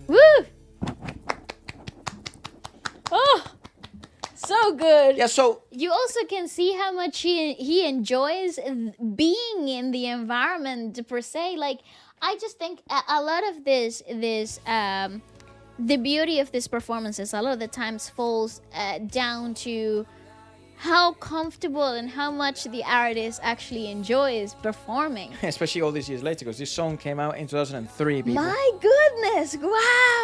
Woo! Oh, so good. Yeah, so You also can see how much he enjoys being in the environment per se. Like, I just think a lot of this the beauty of these performances a lot of the times falls down to how comfortable and how much the artist actually enjoys performing. especially all these years later, because this song came out in 2003, people. My goodness, wow.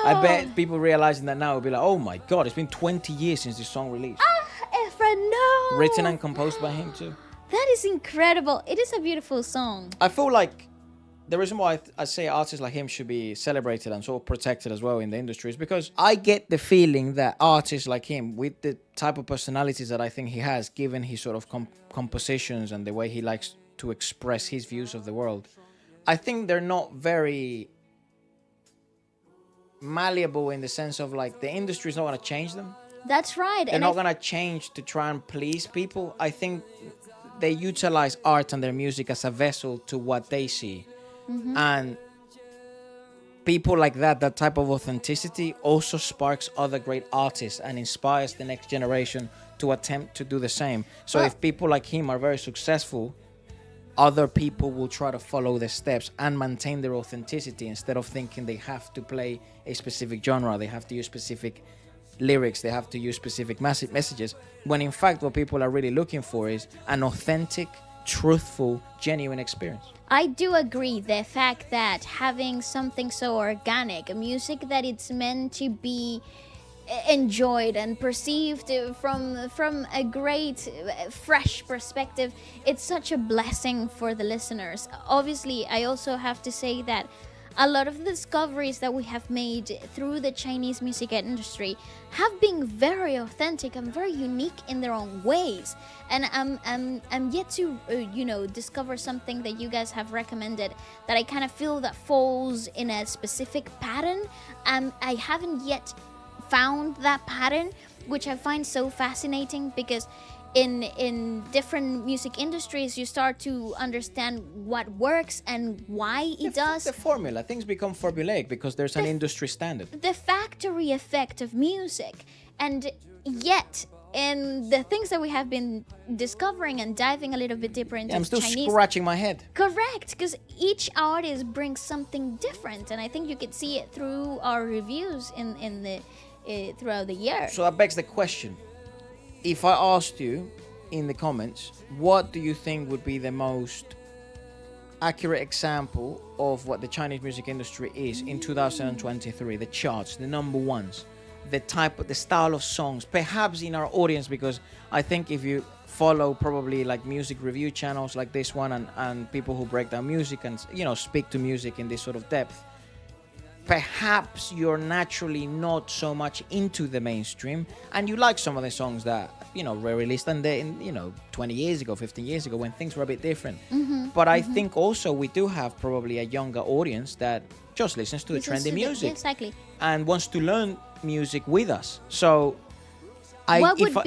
I bet people realizing that now will be like, oh my god, it's been 20 years since this song released. Efren, no. Written and composed by him too. That is incredible. It is a beautiful song. I feel like the reason why I say artists like him should be celebrated and sort of protected as well in the industry is because I get the feeling that artists like him, with the type of personalities that I think he has, given his sort of compositions and the way he likes to express his views of the world, I think they're not very malleable in the sense of like the industry is not going to change them. That's right. They're not going to change to try and please people. I think they utilize art and their music as a vessel to what they see. Mm-hmm. And people like that type of authenticity also sparks other great artists and inspires the next generation to attempt to do the same. So if people like him are very successful, other people will try to follow their steps and maintain their authenticity instead of thinking they have to play a specific genre, they have to use specific lyrics, they have to use specific messages, when in fact what people are really looking for is an authentic, truthful, genuine experience. I do agree the fact that having something so organic, a music that it's meant to be enjoyed and perceived from a great fresh perspective, it's such a blessing for the listeners. Obviously, I also have to say that a lot of the discoveries that we have made through the Chinese music industry have been very authentic and very unique in their own ways. And I'm yet to, discover something that you guys have recommended that I kind of feel that falls in a specific pattern. I haven't yet found that pattern, which I find so fascinating because in different music industries you start to understand what works and why it does. The formula, things become formulaic because there's an industry standard. The factory effect of music. And yet in the things that we have been discovering and diving a little bit deeper into, I'm still Chinese, scratching my head. Correct, because each artist brings something different, and I think you could see it through our reviews in the throughout the year. So that begs the question. If I asked you in the comments, what do you think would be the most accurate example of what the Chinese music industry is in 2023? The charts, the number ones, the style of songs, perhaps in our audience, because I think if you follow probably like music review channels like this one and people who break down music and, speak to music in this sort of depth, perhaps you're naturally not so much into the mainstream and you like some of the songs that were released in 20 years ago, 15 years ago, when things were a bit different. But I think also we do have probably a younger audience that just listens to the trendy music. Exactly. And wants to learn music with us. So what would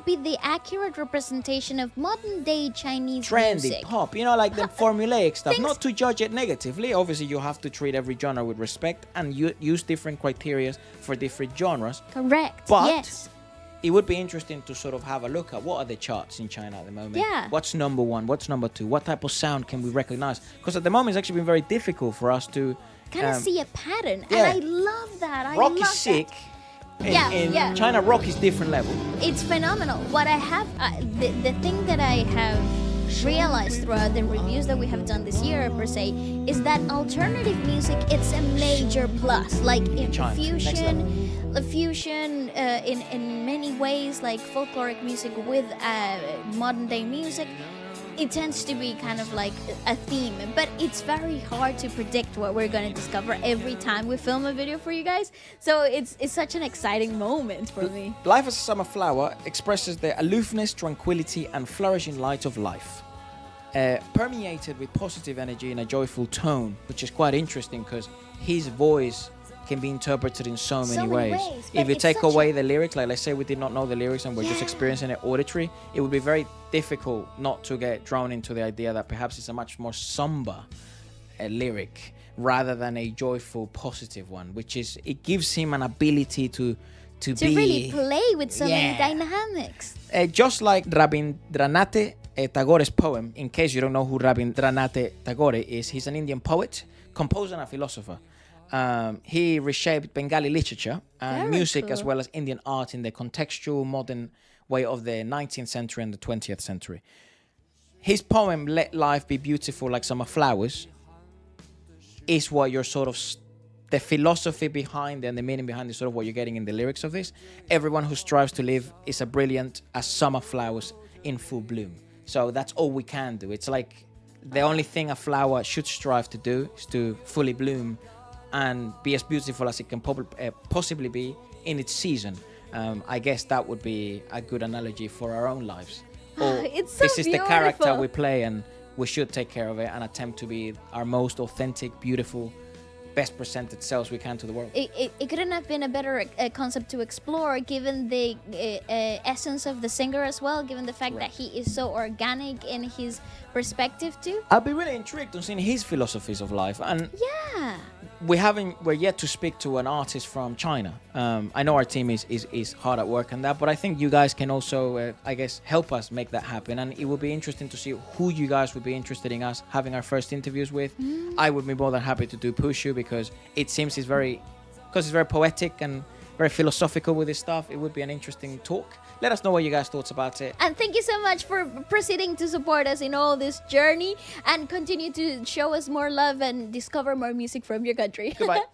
be the accurate representation of modern day Chinese trendy music? pop, like the formulaic stuff, not to judge it negatively. Obviously you have to treat every genre with respect and use different criteria for different genres. Correct. But yes, it would be interesting to sort of have a look at what are the charts in China at the moment. Yeah. What's number one? What's number two? What type of sound can we recognize? Because at the moment it's actually been very difficult for us to kind of see a pattern. Yeah. And I love that. Rock is sick. In China, rock is different level. It's phenomenal. What I have, the thing that I have realized throughout the reviews that we have done this year, per se, is that alternative music, it's a major plus. Like in fusion, in many ways, like folkloric music with modern day music. It tends to be kind of like a theme, but it's very hard to predict what we're going to discover every time we film a video for you guys. So it's such an exciting moment for me. Life as a Summer Flower expresses the aloofness, tranquility, and flourishing light of life, permeated with positive energy and a joyful tone, which is quite interesting because his voice can be interpreted in so many ways. If you take away the lyrics, like let's say we did not know the lyrics and we're just experiencing it auditory, it would be very difficult not to get drawn into the idea that perhaps it's a much more somber lyric. rather than a joyful, positive one, which is, it gives him an ability to be, really play with so many dynamics. Just like Rabindranath Tagore's poem. In case you don't know who Rabindranath Tagore is, he's an Indian poet, composer, and a philosopher. He reshaped Bengali literature and music, as well as Indian art, in the contextual, modern way of the 19th century and the 20th century. His poem, Let Life Be Beautiful Like Summer Flowers, is what you're sort of, the philosophy behind and the meaning behind is sort of what you're getting in the lyrics of this. Everyone who strives to live is as brilliant as summer flowers in full bloom. So that's all we can do. It's like the only thing a flower should strive to do is to fully bloom and be as beautiful as it can possibly be in its season. I guess that would be a good analogy for our own lives. It's so this is beautiful. The character we play, and we should take care of it and attempt to be our most authentic, beautiful, best presented selves we can to the world. It couldn't have been a better concept to explore, given the essence of the singer as well, given the fact that he is so organic in his perspective too. I'd be really intrigued on seeing his philosophies of life, and we're yet to speak to an artist from China. I know our team is hard at work on that, but I think you guys can also I guess help us make that happen, and it would be interesting to see who you guys would be interested in us having our first interviews with. I would be more than happy to do Pushu, because it seems he's very poetic and very philosophical with his stuff. It would be an interesting talk. Let us know what you guys thought about it. And thank you so much for proceeding to support us in all this journey, and continue to show us more love and discover more music from your country. Goodbye.